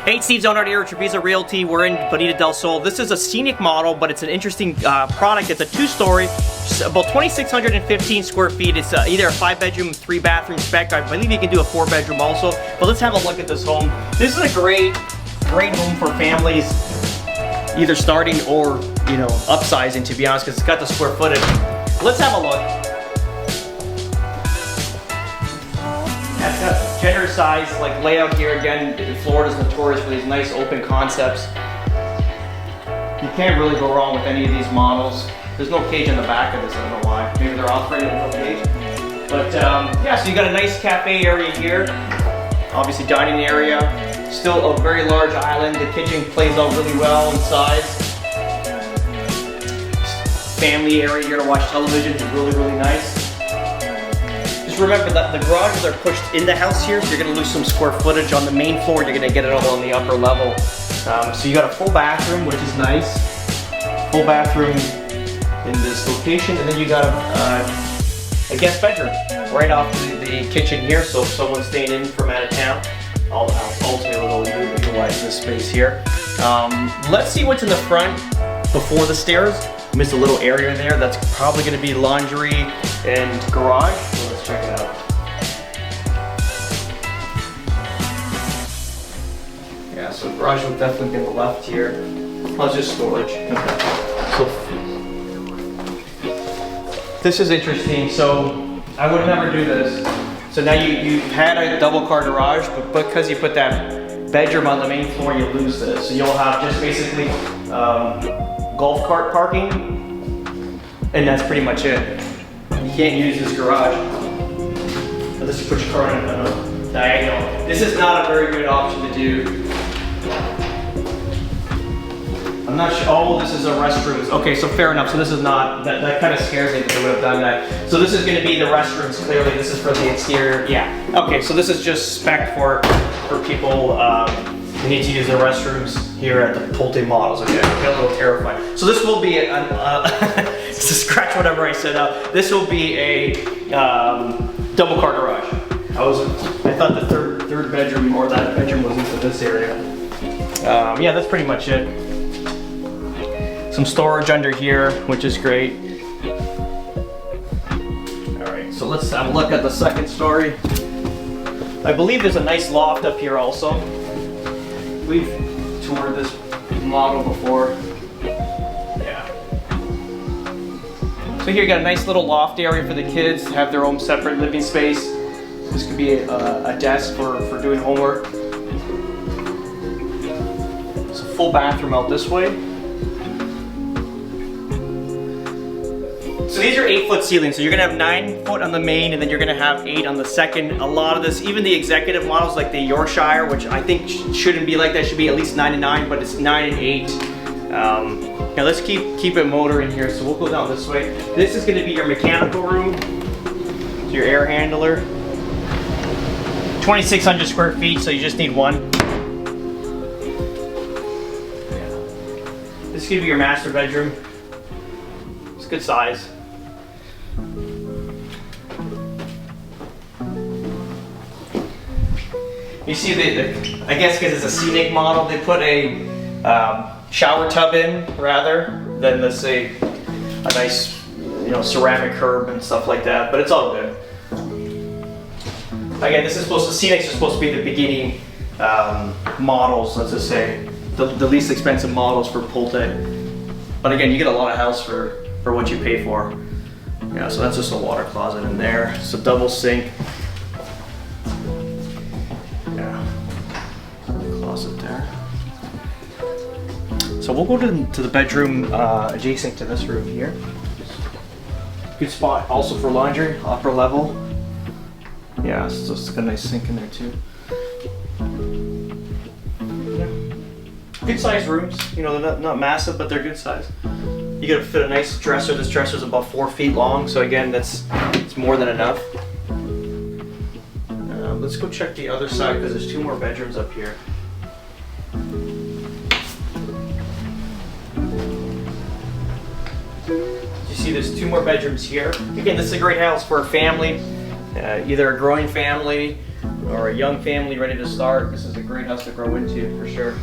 Hey, Steve's owner here at Treviso Realty. We're in Bonita del Sol. This is a scenic model, but it's an interesting product. It's a two-story, about 2,615 square feet. It's either a 5-bedroom, 3-bathroom spec. I believe you can do a 4-bedroom also. But let's have a look at this home. This is a great home for families, either starting or upsizing. To be honest, because it's got the square footage. Let's have a look. It's got generous size, like layout here. Again, Florida's notorious for these nice open concepts. You can't really go wrong with any of these models. There's no cage in the back of this, I don't know why. Maybe they're operating with no cage. But yeah, so you got a nice cafe area here. Obviously dining area. Still a very large island. The kitchen plays out really well in size. Family area here to watch television is really, really nice. Remember that the garages are pushed in the house here, so you're going to lose some square footage on the main floor. You're going to get it all on the upper level. So you got a full bathroom, which is nice. Full bathroom in this location, and then you got a guest bedroom right off the kitchen here. So if someone's staying in from out of town, ultimately they'll utilize this space here. Let's see what's in the front before the stairs. Missed a little area there. That's probably going to be laundry and garage. So let's check it out. Yeah, so garage will definitely be on the left here. Oh, it's just storage. Okay. So this is interesting. So I would never do this. So now you had a double car garage, but because you put that bedroom on the main floor, you lose this. So you'll have just basically golf cart parking, and that's pretty much it. You can't use this garage unless you put your car in a diagonal. This is not a very good option to do. I'm not sure. Oh, this is a restrooms. Okay, so fair enough. So this is not, that kind of scares me that they would have done that. So this is going to be the restrooms, clearly. This is for the exterior. Yeah. Okay, so this is just spec for people who need to use the restrooms here at the Pulte models. Okay, I get a little terrified. So this will be to scratch whatever I said out. This will be a double car garage. I thought the third bedroom or that bedroom was into this area. Yeah, that's pretty much it. Some storage under here, which is great. All right, so let's have a look at the second story. I believe there's a nice loft up here also. We've toured this model before. Yeah. So here you got a nice little loft area for the kids to have their own separate living space. This could be a desk for doing homework. It's a full bathroom out this way. So these are 8-foot ceilings. So you're gonna have 9 foot on the main, and then you're gonna have 8 on the second. A lot of this, even the executive models like the Yorkshire, which I think shouldn't be like that, should be at least 9 and 9, but it's 9 and 8. Now let's keep it motor in here. So we'll go down this way. This is gonna be your mechanical room, your air handler. 2,600 square feet, so you just need one. This is gonna be your master bedroom. It's good size. You see I guess because it's a scenic model, they put a shower tub in rather than, let's say, a nice ceramic curb and stuff like that, but it's all good. Again, this is scenics are supposed to be the beginning models, let's just say, the least expensive models for Pulte. But again, you get a lot of house for what you pay for. Yeah, so that's just a water closet in there. It's a double sink. Yeah, closet there. So we'll go to the bedroom adjacent to this room here. Good spot also for laundry, upper level. Yeah, so it's got a nice sink in there too. Yeah. Good sized rooms. They're not massive, but they're good size. You gotta fit a nice dresser. This dresser is about 4 feet long, so again, it's more than enough. Let's go check the other side because there's 2 more bedrooms up here. You see there's 2 more bedrooms here. Again, this is a great house for a family, either a growing family or a young family ready to start, this is a great house to grow into for sure.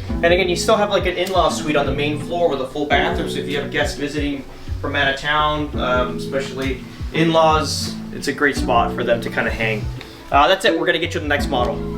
And again, you still have like an in-law suite on the main floor with a full bathroom, so if you have guests visiting from out of town, especially in-laws, it's a great spot for them to kind of hang. That's it, we're gonna get you the next model.